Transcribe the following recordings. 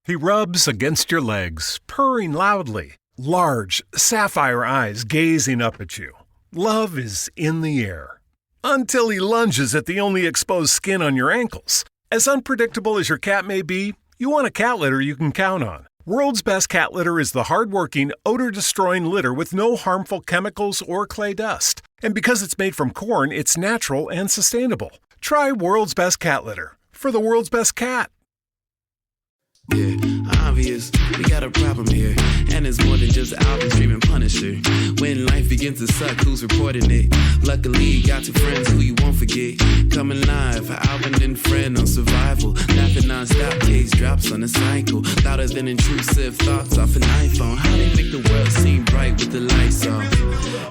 He rubs against your legs, purring loudly, large, sapphire eyes gazing up at you. Love is in the air. Until he lunges at the only exposed skin on your ankles. As unpredictable as your cat may be, you want a cat litter you can count on. World's Best Cat Litter is the hard-working, odor-destroying litter with no harmful chemicals or clay dust. And because it's made from corn, it's natural and sustainable. Try World's Best Cat Litter for the world's best cat. Yeah, obvious, we got a problem here. And it's more than just Alvin streaming Punisher. When life begins to suck, who's reporting it? Luckily, you got two friends who you won't forget. Coming live, Alvin and friend on survival. Laughing non-stop, case drops on a cycle. Louder than intrusive thoughts off an iPhone. How they make the world seem bright with the lights off?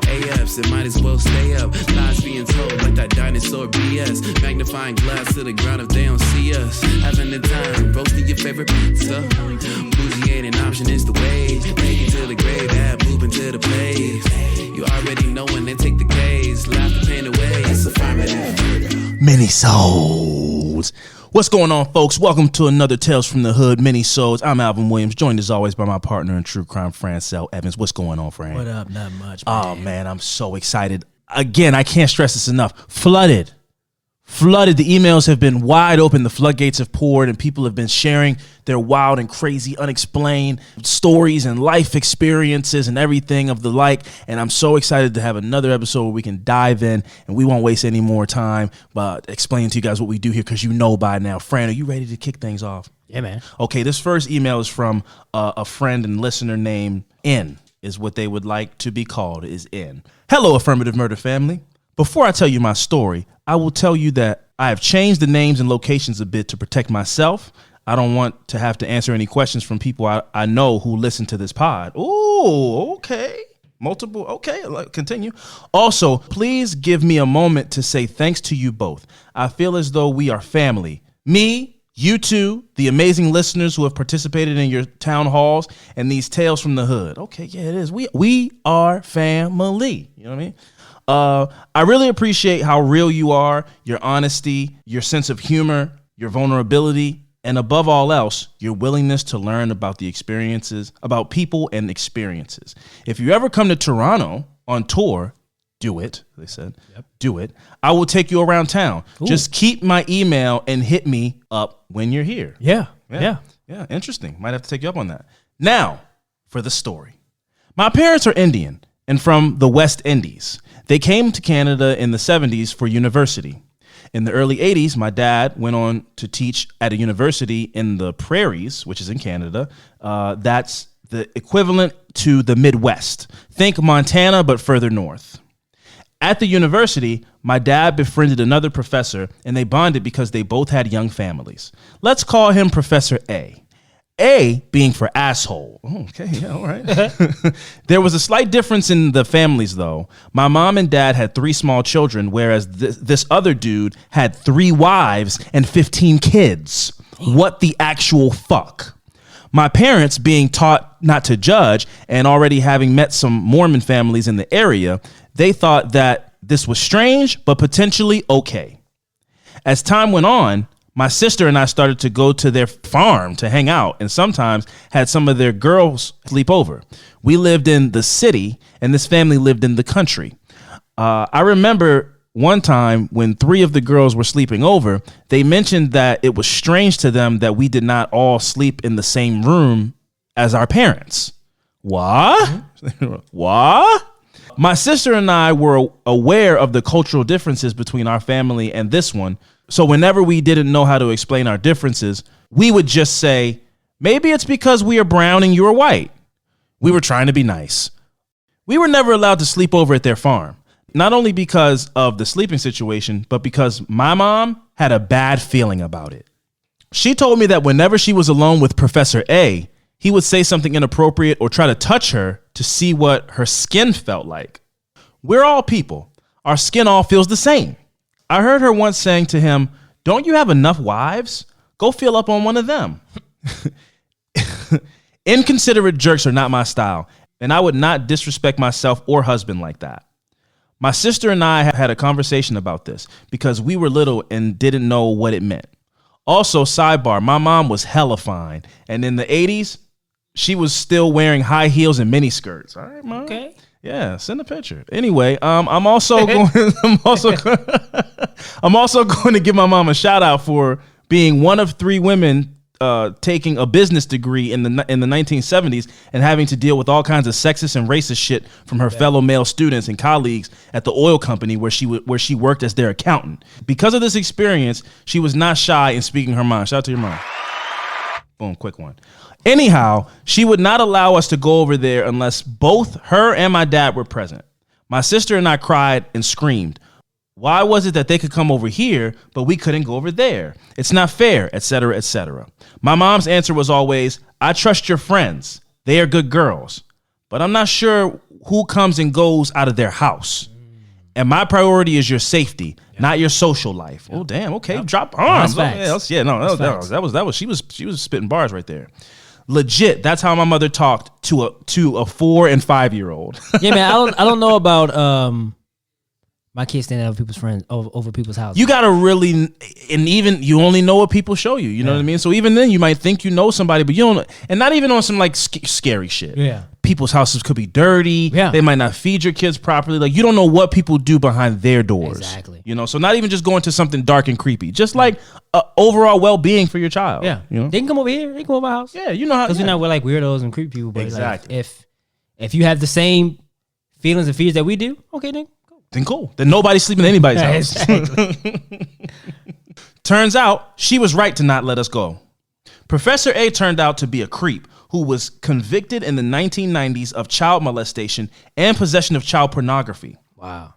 AFs, it might as well stay up. Lies being told like that dinosaur BS. Magnifying glass to the ground if they don't see us. Having the time, roasting your favorite pizza. Bougie ain't an option, it's the wage. Take it to the grave, add moving to the place. You already know when they take the case. Laugh the pain away, it's affirmative. Mini Souls. What's going on, folks? Welcome to another Tales from the Hood Mini Souls. I'm Alvin Williams, joined as always by my partner in true crime, Francel Evans. What's going on, Fran? What up? Not much, man. Oh, man, I'm so excited. Again, I can't stress this enough. Flooded. The emails have been wide open. The floodgates have poured, and people have been sharing their wild and crazy, unexplained stories and life experiences and everything of the like. And I'm so excited to have another episode where we can dive in, and we won't waste any more time but explaining to you guys what we do here, because you know by now. Fran, are you ready to kick things off? Yeah, man. Okay, this first email is from a friend and listener named N, is what they would like to be called, is N. Hello, Affirmative Murder family. Before I tell you my story, I will tell you that I have changed the names and locations a bit to protect myself. I don't want to have to answer any questions from people I know who listen to this pod. Ooh, okay. Multiple, okay, continue. Also, please give me a moment to say thanks to you both. I feel as though we are family. Me, you two, the amazing listeners who have participated in your town halls, and these Tales from the Hood. Okay, yeah, it is. We are family. You know what I mean? I really appreciate how real you are, your honesty, your sense of humor, your vulnerability, and above all else, your willingness to learn about the experiences, about people and experiences. If you ever come to Toronto on tour, do it, they said. Yep. Do it. I will take you around town. Ooh. Just keep my email and hit me up when you're here. Yeah. Interesting. Might have to take you up on that. Now, for the story. My parents are Indian and from the West Indies. They came to Canada in the 70s for university. In the early 80s, my dad went on to teach at a university in the Prairies, which is in Canada. That's the equivalent to the Midwest. Think Montana, but further north. At the university, my dad befriended another professor, and they bonded because they both had young families. Let's call him Professor A. A being for asshole. Okay, yeah, all right. There was a slight difference in the families, though. My mom and dad had 3 small children, whereas this other dude had 3 wives and 15 kids. What the actual fuck? My parents, being taught not to judge and already having met some Mormon families in the area, they thought that this was strange, but potentially okay. As time went on, my sister and I started to go to their farm to hang out, and sometimes had some of their girls sleep over. We lived in the city, and this family lived in the country. I remember one time when 3 of the girls were sleeping over, they mentioned that it was strange to them that we did not all sleep in the same room as our parents. What? What? My sister and I were aware of the cultural differences between our family and this one. So whenever we didn't know how to explain our differences, we would just say, maybe it's because we are brown and you are white. We were trying to be nice. We were never allowed to sleep over at their farm, not only because of the sleeping situation, but because my mom had a bad feeling about it. She told me that whenever she was alone with Professor A, he would say something inappropriate or try to touch her to see what her skin felt like. We're all people. Our skin all feels the same. I heard her once saying to him, "Don't you have enough wives? Go feel up on one of them." Inconsiderate jerks are not my style, and I would not disrespect myself or husband like that. My sister and I had a conversation about this because we were little and didn't know what it meant. Also, sidebar, my mom was hella fine. And in the 80s, she was still wearing high heels and mini skirts. All right, Mom. Okay. Yeah, send a picture. Anyway, I'm also going I'm also going to give my mom a shout out for being one of 3 women taking a business degree in the 1970s and having to deal with all kinds of sexist and racist shit from her fellow male students and colleagues at the oil company where she worked as their accountant. Because of this experience, she was not shy in speaking her mind. Shout out to your mom. Boom, quick one. Anyhow, she would not allow us to go over there unless both her and my dad were present. My sister and I cried and screamed. Why was it that they could come over here, but we couldn't go over there? It's not fair, etc., etc. My mom's answer was always, I trust your friends. They are good girls. But I'm not sure who comes and goes out of their house. And my priority is your safety, not your social life. Oh, damn. Okay. Drop arms. That was she was spitting bars right there. Legit. That's how my mother talked to a 4 and 5 year old. Yeah, man. I don't know about my kids standing over people's friends over people's houses. You gotta really, and even you only know what people show you. You know what I mean? So even then, you might think you know somebody, but you don't. And not even on some like scary shit. Yeah. People's houses could be dirty. Yeah. They might not feed your kids properly. Like you don't know what people do behind their doors. Exactly. You know, so not even just going to something dark and creepy, just like overall well-being for your child. Yeah. You know, they can come over here. They can come over our house. Yeah, you know how. Because we're like weirdos and creepy people. But Exactly. Like, if you have the same feelings and fears that we do, okay, then cool. Then nobody's sleeping in anybody's house. Exactly. Turns out she was right to not let us go. Professor A turned out to be a creep who was convicted in the 1990s of child molestation and possession of child pornography. Wow.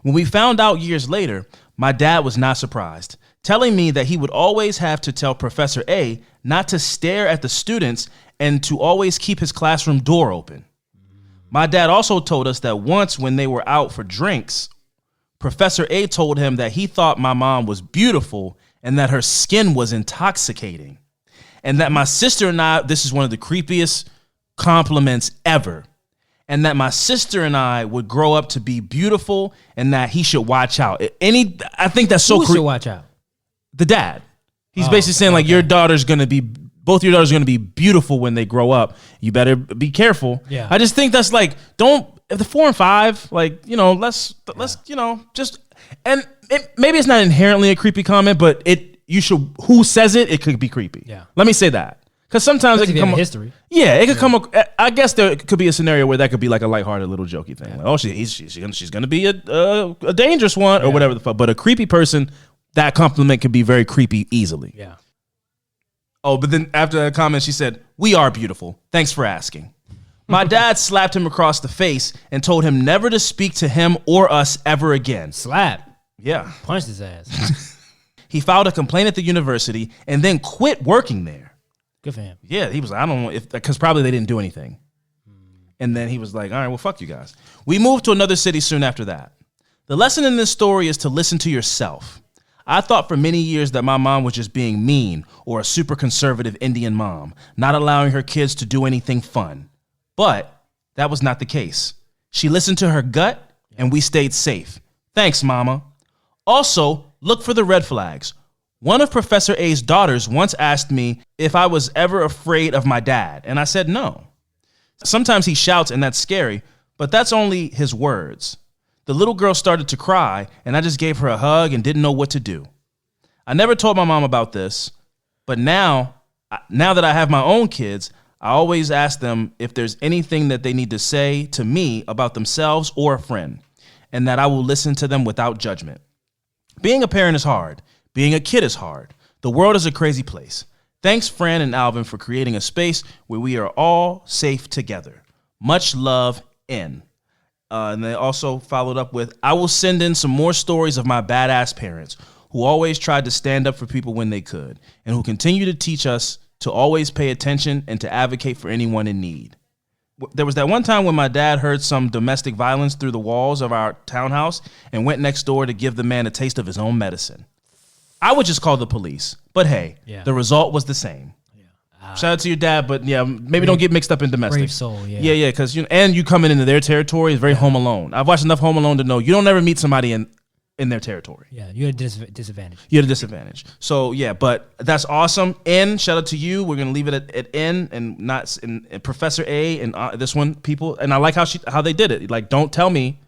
When we found out years later, my dad was not surprised, telling me that he would always have to tell Professor A not to stare at the students and to always keep his classroom door open. My dad also told us that once when they were out for drinks, Professor A told him that he thought my mom was beautiful and that her skin was intoxicating. And that my sister and I, this is one of the creepiest compliments ever, and that my sister and I would grow up to be beautiful and that he should watch out. I think that's so Who creepy. should watch out? The dad. He's basically saying like both your daughters are going to be beautiful when they grow up. You better be careful. Yeah. I just think that's like, if the 4 and 5, like, you know, let's, you know, just, and maybe it's not inherently a creepy comment, but who says it could be creepy. Yeah. Let me say that. Because sometimes it can come history. Yeah, it could come. I guess there could be a scenario where that could be like a lighthearted little jokey thing. Like, oh, she's gonna be a dangerous one or whatever the fuck. But a creepy person, that compliment could be very creepy easily. Yeah. Oh, but then after that comment, she said, "We are beautiful. Thanks for asking." My dad slapped him across the face and told him never to speak to him or us ever again. Slap. Yeah. Punched his ass. He filed a complaint at the university and then quit working there. Good for him. Yeah, he was like, I don't know because probably they didn't do anything. And then he was like, all right, well, fuck you guys. We moved to another city soon after that. The lesson in this story is to listen to yourself. I thought for many years that my mom was just being mean or a super conservative Indian mom, not allowing her kids to do anything fun. But that was not the case. She listened to her gut and we stayed safe. Thanks, Mama. Also, look for the red flags. One of Professor A's daughters once asked me if I was ever afraid of my dad, and I said no. Sometimes he shouts and that's scary, but that's only his words. The little girl started to cry, and I just gave her a hug and didn't know what to do. I never told my mom about this, but now that I have my own kids, I always ask them if there's anything that they need to say to me about themselves or a friend, and that I will listen to them without judgment. Being a parent is hard. Being a kid is hard. The world is a crazy place. Thanks, Fran and Alvin, for creating a space where we are all safe together. Much love, N. And they also followed up with, I will send in some more stories of my badass parents who always tried to stand up for people when they could and who continue to teach us to always pay attention and to advocate for anyone in need. There was that one time when my dad heard some domestic violence through the walls of our townhouse and went next door to give the man a taste of his own medicine. I would just call the police, but hey, the result was the same. Shout out to your dad, but yeah, maybe don't get mixed up in domestic. Brave soul, yeah. Yeah, because you coming into their territory is very Home Alone. I've watched enough Home Alone to know you don't ever meet somebody and in their territory. Yeah, you're at a disadvantage. You're at a disadvantage. So yeah, but that's awesome. N, shout out to you. We're gonna leave it at N and not in Professor A and this one people. And I like how they did it. Like, don't tell me,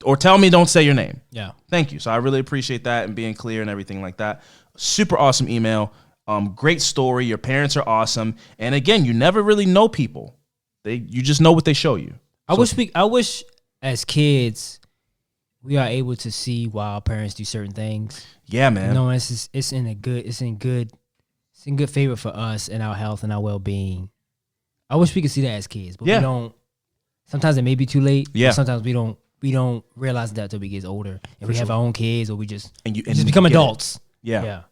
or tell me, don't say your name. Yeah. Thank you. So I really appreciate that and being clear and everything like that. Super awesome email. Great story. Your parents are awesome. And again, you never really know people. You just know what they show you. I wish as kids we are able to see why our parents do certain things. Yeah, man. You know, it's in good favor for us and our health and our well-being. I wish we could see that as kids, but we don't. Sometimes it may be too late. Yeah. Sometimes we don't realize that until we get older and we have our own kids, or we just just become adults. Yeah.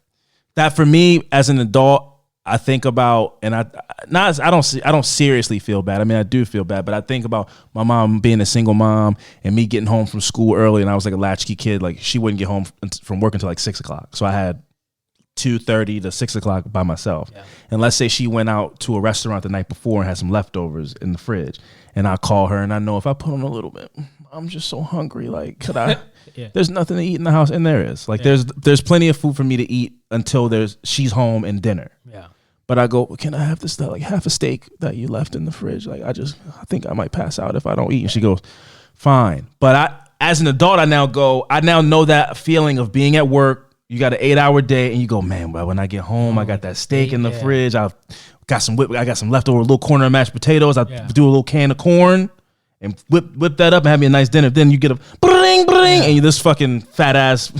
That for me as an adult, I think about, and I don't seriously feel bad. I mean, I do feel bad, but I think about my mom being a single mom and me getting home from school early, and I was like a latchkey kid. Like, she wouldn't get home from work until like 6 o'clock. So I had 2:30 to 6 o'clock by myself. Yeah. And let's say she went out to a restaurant the night before and had some leftovers in the fridge, and I call her, and I know if I put on a little bit, I'm just so hungry. Like, could I? Yeah. There's nothing to eat in the house, and there is. Like, there's plenty of food for me to eat until she's home and dinner. Yeah. But I go, can I have this, like half a steak that you left in the fridge? Like, I think I might pass out if I don't eat. And she goes, fine. But as an adult, I now know that feeling of being at work. You got an 8-hour day, and you go, man, well, when I get home, I got that steak in the fridge. I got some leftover little corner of mashed potatoes. I do a little can of corn and whip that up and have me a nice dinner. Then you get a bring, and you this fucking fat ass,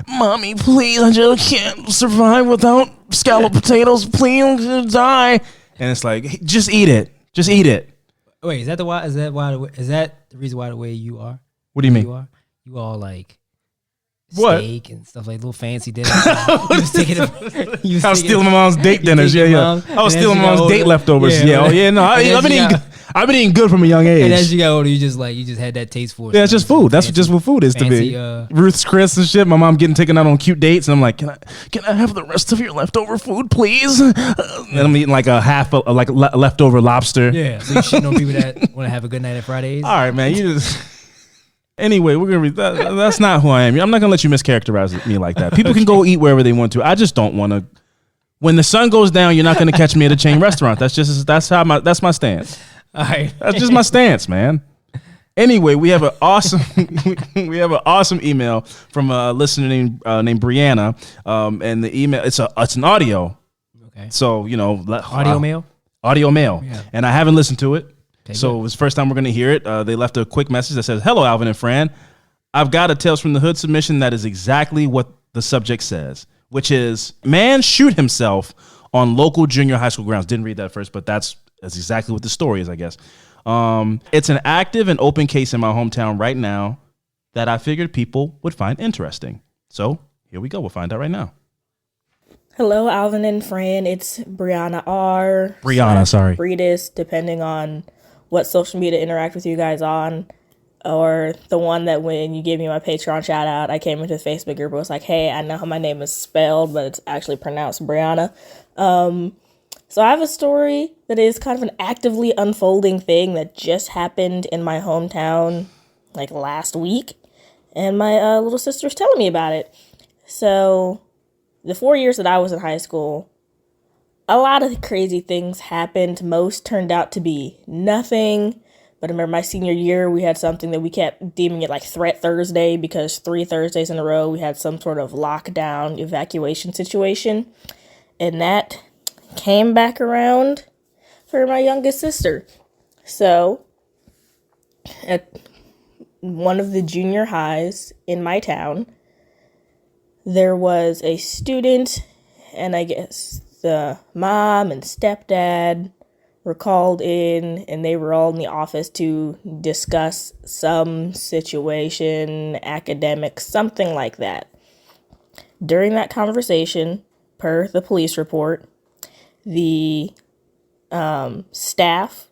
mommy, please, I just can't survive without scalloped potatoes. Please, I'm gonna die. And it's like, just eat it. Just eat it. Wait, is that the reason why the way you are? What do you mean? You all like What? steak and stuff, like little fancy dinners. I was stealing my mom's date dinners. Yeah. I was stealing my mom's date leftovers. Yeah. I've been eating good from a young age. And as you got older, you just had that taste for it. Yeah, it's just food. That's just what food is to me. Ruth's Chris and shit. My mom getting taken out on cute dates, and I'm like, can I have the rest of your leftover food, please? And I'm eating like a half of like leftover lobster. Yeah. So you shitting on people that want to have a good night at Fridays. All right, man. You just. Anyway, we're gonna that's not who I am. I'm not gonna let you mischaracterize me like that. People can go eat wherever they want to. I just don't want to. When the sun goes down, you're not gonna catch me at a chain restaurant. That's my stance. All right, that's just my stance, man. Anyway, we have an awesome email from a listener named Brianna, and the email it's an audio. Okay. So audio mail. Yeah. And I haven't listened to it. So it was the first time we're going to hear it. They left a quick message that says, hello, Alvin and Fran. I've got a Tales from the Hood submission that is exactly what the subject says, which is, man shoot himself on local junior high school grounds. Didn't read that first, but that's exactly what the story is, I guess. It's an active and open case in my hometown right now that I figured people would find interesting. So here we go. We'll find out right now. Hello, Alvin and Fran. It's Brianna R. Sorry. Breedis, depending on what social media to interact with you guys on, or the one that when you gave me my Patreon shout out, I came into the Facebook group and was like, hey, I know how my name is spelled, but it's actually pronounced Brianna. So I have a story that is kind of an actively unfolding thing that just happened in my hometown like last week, and my little sister's telling me about it. So the 4 years that I was in high school, a lot of crazy things happened. Most turned out to be nothing. But I remember my senior year, we had something that we kept deeming it like Threat Thursday, because 3 Thursdays in a row, we had some sort of lockdown evacuation situation. And that came back around for my youngest sister. So at one of the junior highs in my town, there was a student, and I guess the mom and stepdad were called in, and they were all in the office to discuss some situation, academics, something like that. During that conversation, per the police report, the staff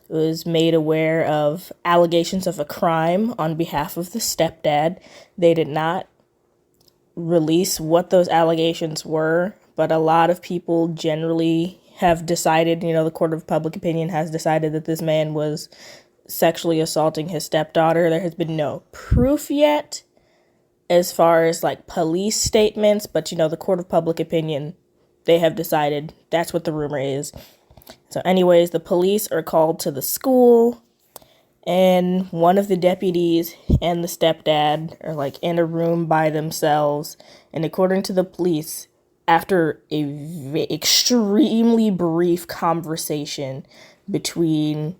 was made aware of allegations of a crime on behalf of the stepdad. They did not release what those allegations were, but a lot of people generally have decided, the court of public opinion has decided that this man was sexually assaulting his stepdaughter. There has been no proof yet, as far as like police statements, but you know, the court of public opinion, they have decided that's what the rumor is. So anyways, the police are called to the school, and one of the deputies and the stepdad are like in a room by themselves. And according to the police, after a extremely brief conversation between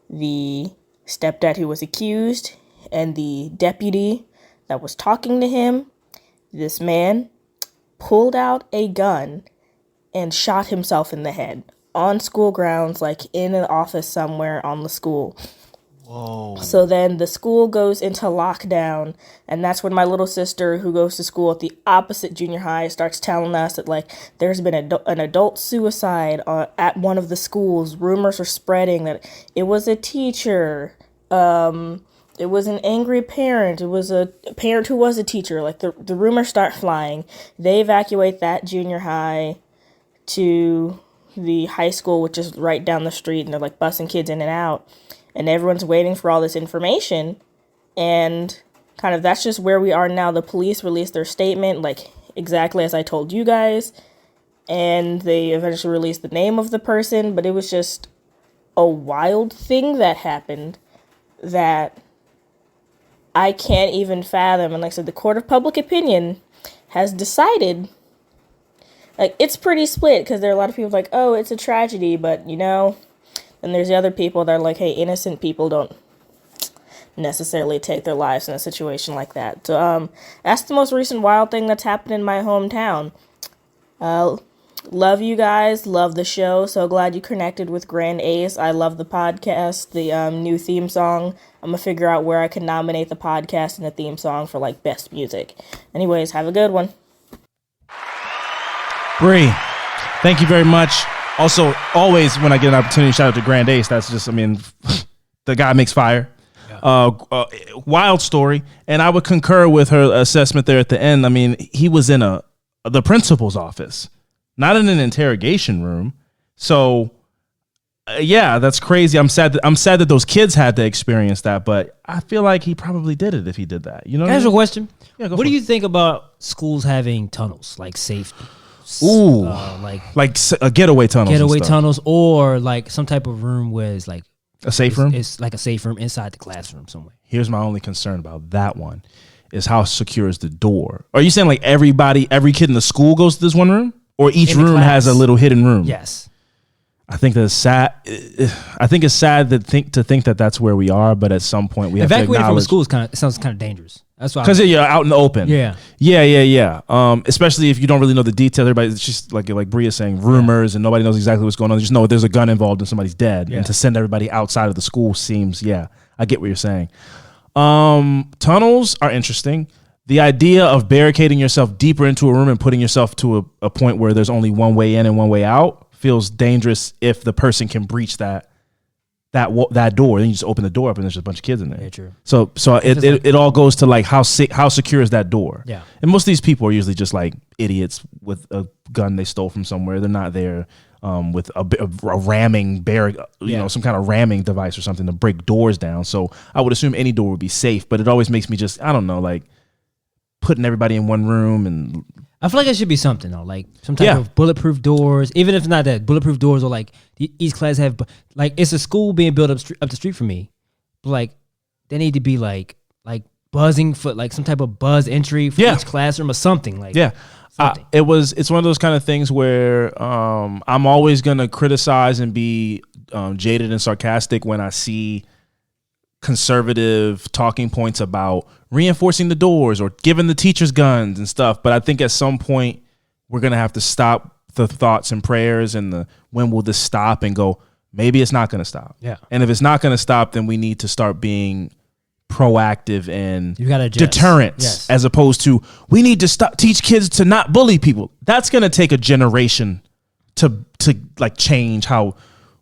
the stepdad who was accused and the deputy that was talking to him, this man pulled out a gun and shot himself in the head on school grounds, like in an office somewhere on the school. Whoa. So then the school goes into lockdown, and that's when my little sister, who goes to school at the opposite junior high, starts telling us that like there's been an adult suicide at one of the schools. Rumors are spreading that it was a teacher, it was an angry parent, it was a parent who was a teacher. Like the rumors start flying. They evacuate that junior high to the high school, which is right down the street, and they're like busing kids in and out. And everyone's waiting for all this information. And kind of that's just where we are now. The police released their statement, like exactly as I told you guys. And they eventually released the name of the person. But it was just a wild thing that happened that I can't even fathom. And like I said, the court of public opinion has decided, like, it's pretty split, because there are a lot of people like, oh, it's a tragedy, but you know. And there's the other people that are like, hey, innocent people don't necessarily take their lives in a situation like that. So that's the most recent wild thing that's happened in my hometown. Love you guys. Love the show. So glad you connected with Grand Ace. I love the podcast, the new theme song. I'm going to figure out where I can nominate the podcast and the theme song for like best music. Anyways, have a good one. Bree, thank you very much. Also, always when I get an opportunity, shout out to Grand Ace. That's just, I mean, the guy makes fire. Yeah. Wild story. And I would concur with her assessment there at the end. I mean, he was in the principal's office, not in an interrogation room. So, yeah, that's crazy. I'm sad that those kids had to experience that, but I feel like he probably did it if he did that. You know? Can I ask you a question? Yeah, what do you think about schools having tunnels, like safe? Ooh, like getaway tunnels, or like some type of room where it's like a safe room. It's like a safe room inside the classroom somewhere. Here's my only concern about that one: is how secure is the door? Are you saying like every kid in the school goes to this one room, or each room has a little hidden room? Yes. I think that's sad. I think it's sad to think that that's where we are, but at some point we have to acknowledge. Evacuating from a school sounds kind of dangerous. That's why, because you're out in the open. Yeah. Especially if you don't really know the details. Everybody, it's just like Bria is saying, rumors, and nobody knows exactly what's going on. They just know there's a gun involved and somebody's dead. Yeah. And to send everybody outside of the school seems, I get what you're saying. Tunnels are interesting. The idea of barricading yourself deeper into a room and putting yourself to a point where there's only one way in and one way out feels dangerous if the person can breach that door. Then you just open the door up and there's just a bunch of kids in there. Yeah, true. So it all goes to like how secure is that door? Yeah. And most of these people are usually just like idiots with a gun they stole from somewhere. They're not there with a ramming some kind of ramming device or something to break doors down. So I would assume any door would be safe, but it always makes me just, I don't know, like putting everybody in one room. And I feel like it should be something though, like some type of bulletproof doors. Even if it's not that, bulletproof doors, or like each class have, like, it's a school being built up the street from me, but like they need to be like buzzing for like some type of buzz entry for each classroom or something like. Yeah, it's one of those kind of things where I'm always gonna criticize and be jaded and sarcastic when I see conservative talking points about reinforcing the doors or giving the teachers guns and stuff. But I think at some point we're going to have to stop the thoughts and prayers and when will this stop, and go, maybe it's not going to stop. Yeah. And if it's not going to stop, then we need to start being proactive and deterrence, as opposed to we need to teach kids to not bully people. That's going to take a generation to like change how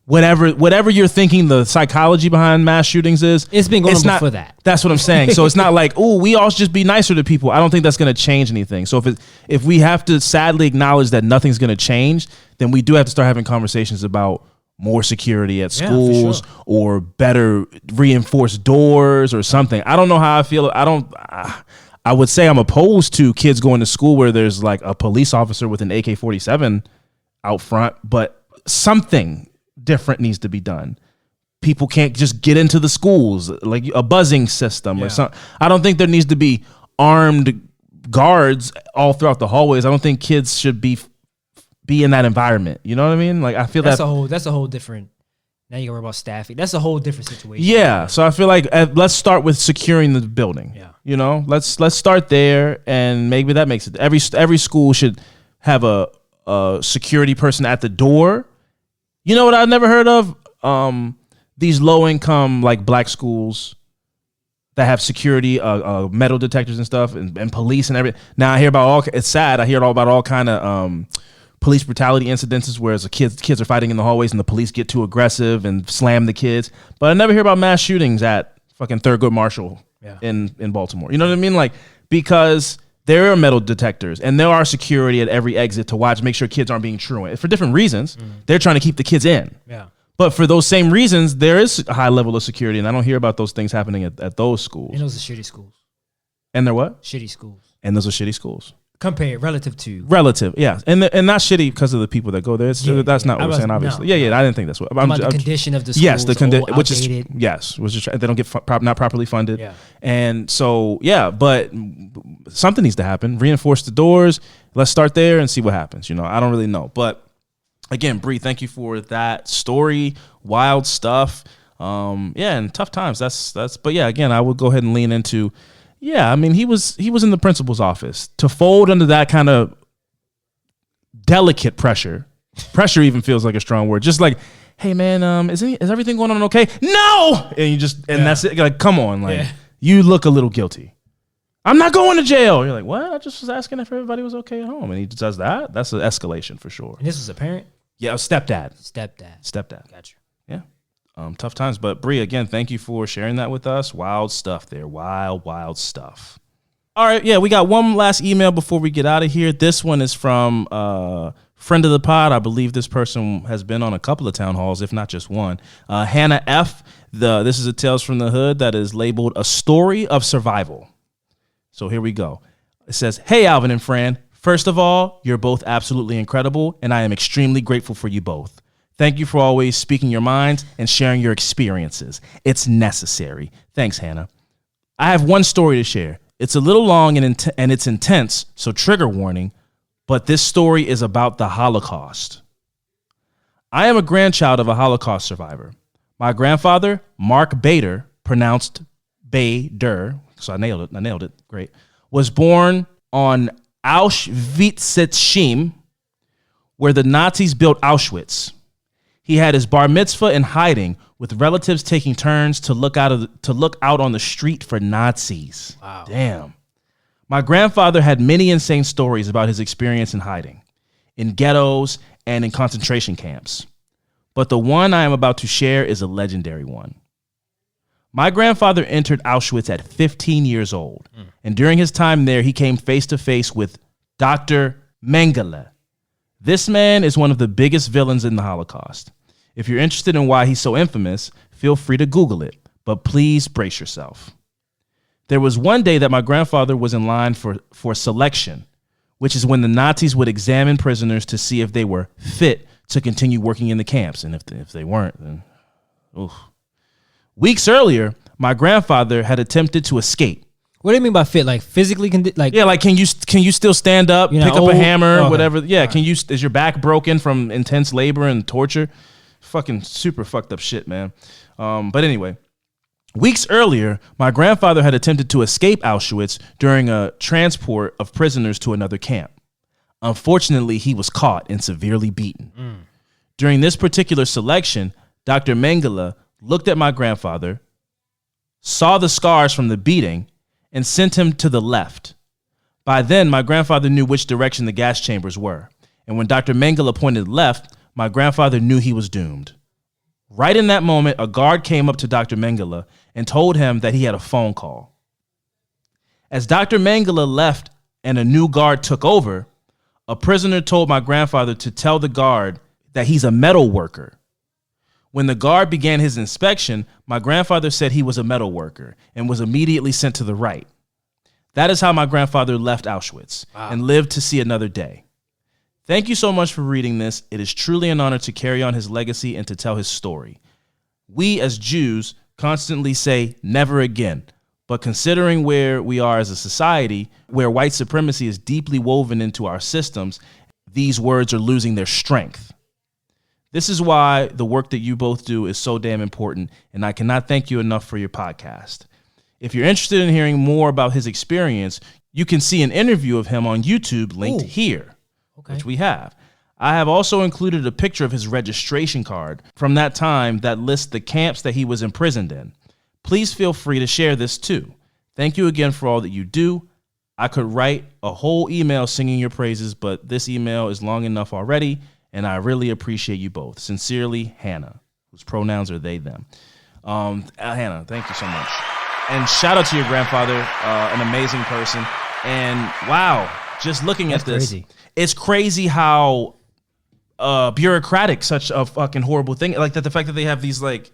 whatever you're thinking the psychology behind mass shootings is. It's been going on before that. That's what I'm saying. So it's not like, oh, we all should just be nicer to people. I don't think that's going to change anything. So if we have to sadly acknowledge that nothing's going to change, then we do have to start having conversations about more security at schools, or better reinforced doors or something. I don't know how I feel. I would say I'm opposed to kids going to school where there's like a police officer with an AK-47 out front, but something different needs to be done. People can't just get into the schools, like a buzzing system or something. I don't think there needs to be armed guards all throughout the hallways. I don't think kids should be in that environment. You know what I mean? Like, I feel that's a whole different. Now you gotta worry about staffing. That's a whole different situation. Yeah. So I feel like let's start with securing the building. Yeah. You know, let's start there, and maybe that makes it. Every school should have a security person at the door. You know what I've never heard of? These low income like black schools that have security, metal detectors and stuff, and police and everything. Now I hear about it's sad. I hear about all kind of police brutality incidences where the kids are fighting in the hallways and the police get too aggressive and slam the kids. But I never hear about mass shootings at fucking Thurgood Marshall in Baltimore. You know what I mean? Like, because there are metal detectors and there are security at every exit to make sure kids aren't being truant. For different reasons, they're trying to keep the kids in. Yeah. But for those same reasons, there is a high level of security, and I don't hear about those things happening at those schools. And those are shitty schools. And they're what? Shitty schools. And those are shitty schools. Compared relative to yeah, and not shitty because of the people that go there. That's not what we're saying, obviously. No. Yeah, I didn't think that's what. The condition of the schools. Yes, the condition, which is they don't get not properly funded. Yeah, and so but something needs to happen. Reinforce the doors. Let's start there and see what happens. You know, I don't really know, but again, Bree, thank you for that story. Wild stuff. And tough times. That's. But yeah, again, I would go ahead and lean into. Yeah, I mean, he was in the principal's office. To fold under that kind of delicate pressure even feels like a strong word. Just like, hey man, is everything going on okay? No, and that's it. Like, come on, like you look a little guilty. I'm not going to jail. You're like, what? I just was asking if everybody was okay at home, and he does that. That's an escalation for sure. And this was a parent. Yeah, a stepdad. Stepdad. Gotcha. Yeah. Tough times. But Bree, again, thank you for sharing that with us. Wild stuff there. Wild stuff. All right. Yeah, we got one last email before we get out of here. This one is from a friend of the pod. I believe this person has been on a couple of town halls, if not just one. Hannah F. This is a Tales from the Hood that is labeled A Story of Survival. So here we go. It says, hey, Alvin and Fran. First of all, you're both absolutely incredible, and I am extremely grateful for you both. Thank you for always speaking your minds and sharing your experiences. It's necessary. Thanks, Hannah. I have one story to share. It's a little long and it's intense, so trigger warning, but this story is about the Holocaust. I am a grandchild of a Holocaust survivor. My grandfather, Mark Bader, pronounced Bader, so I nailed it, great, was born on Auschwitz, where the Nazis built Auschwitz. He had his bar mitzvah in hiding, with relatives taking turns to look out on the street for Nazis. Wow. Damn. My grandfather had many insane stories about his experience in hiding, in ghettos and in concentration camps. But the one I am about to share is a legendary one. My grandfather entered Auschwitz at 15 years old, and during his time there, he came face to face with Dr. Mengele. This man is one of the biggest villains in the Holocaust. If you're interested in why he's so infamous, feel free to Google it, but please brace yourself. There was one day that my grandfather was in line for selection, which is when the Nazis would examine prisoners to see if they were fit to continue working in the camps. And if they weren't, then oof. Weeks earlier, my grandfather had attempted to escape. What do you mean by fit? Like physically? Like can you still stand up, pick up a hammer, whatever? Yeah, right. Is your back broken from intense labor and torture? Fucking super fucked up shit, man. But anyway, weeks earlier, my grandfather had attempted to escape Auschwitz during a transport of prisoners to another camp. Unfortunately, he was caught and severely beaten. During this particular selection, Dr. Mengele looked at my grandfather, saw the scars from the beating, and sent him to the left. By then, my grandfather knew which direction the gas chambers were. And when Dr. Mengele pointed left, my grandfather knew he was doomed. Right in that moment, a guard came up to Dr. Mengele and told him that he had a phone call. As Dr. Mengele left and a new guard took over, a prisoner told my grandfather to tell the guard that he's a metal worker. When the guard began his inspection, my grandfather said he was a metal worker and was immediately sent to the right. That is how my grandfather left Auschwitz and lived to see another day. Thank you so much for reading this. It is truly an honor to carry on his legacy and to tell his story. We as Jews constantly say never again, but considering where we are as a society, where white supremacy is deeply woven into our systems, these words are losing their strength. This is why the work that you both do is so damn important, and I cannot thank you enough for your podcast. If you're interested in hearing more about his experience, you can see an interview of him on YouTube linked here. Which we have. I have also included a picture of his registration card from that time that lists the camps that he was imprisoned in. Please feel free to share this too. Thank you again for all that you do. I could write a whole email singing your praises, but this email is long enough already, and I really appreciate you both. Sincerely, Hannah, whose pronouns are they, them. Hannah, thank you so much. And shout out to your grandfather, an amazing person. And wow, just looking at this. Crazy. It's crazy how bureaucratic such a fucking horrible thing. Like that, the fact that they have these like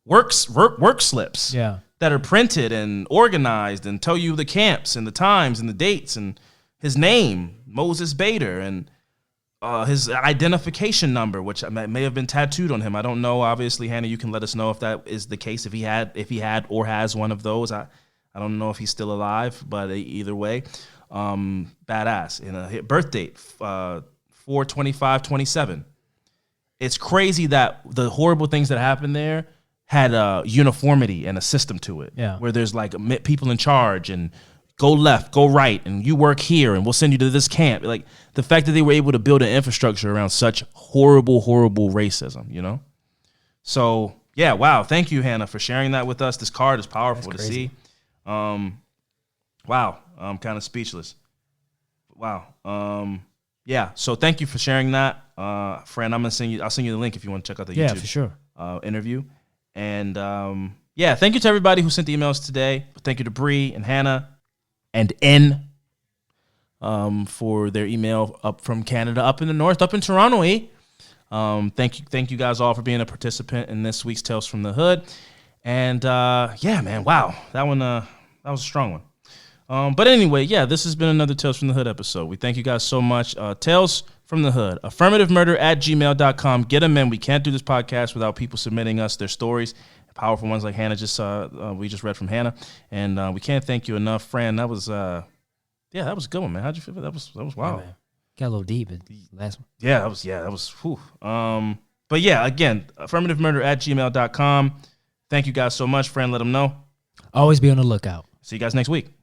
work slips that are printed and organized and tell you the camps and the times and the dates and his name, Moses Bader, and his identification number, which may have been tattooed on him. I don't know. Obviously, Hannah, you can let us know if that is the case. If he had or has one of those. I don't know if he's still alive, but either way. Badass. In a birth date 4/25/27. It's crazy that the horrible things that happened there had a uniformity and a system to it. Where there's like people in charge and go left, go right, and you work here and we'll send you to this camp. Like the fact that they were able to build an infrastructure around such horrible racism, you know? So yeah, wow. Thank you, Hannah, for sharing that with us. This card is powerful to see. Wow. I'm kind of speechless. Wow. Yeah. So thank you for sharing that, friend. I'll send you the link if you want to check out the YouTube for sure. Interview. And thank you to everybody who sent the emails today. Thank you to Bree and Hannah and N for their email up from Canada, up in the north, up in Toronto. Thank you guys all for being a participant in this week's Tales from the Hood. And man, wow, that was a strong one. But anyway, this has been another Tales from the Hood episode. We thank you guys so much. Tales from the Hood, affirmativemurder@gmail.com. Get them in. We can't do this podcast without people submitting us their stories. Powerful ones like Hannah we just read from Hannah. And we can't thank you enough, Fran. That was that was a good one, man. How'd you feel? That was wild. Yeah, got a little deep in the last one. That was whew. But yeah, again, affirmativemurder@gmail.com. Thank you guys so much, Fran. Let them know. Always be on the lookout. See you guys next week.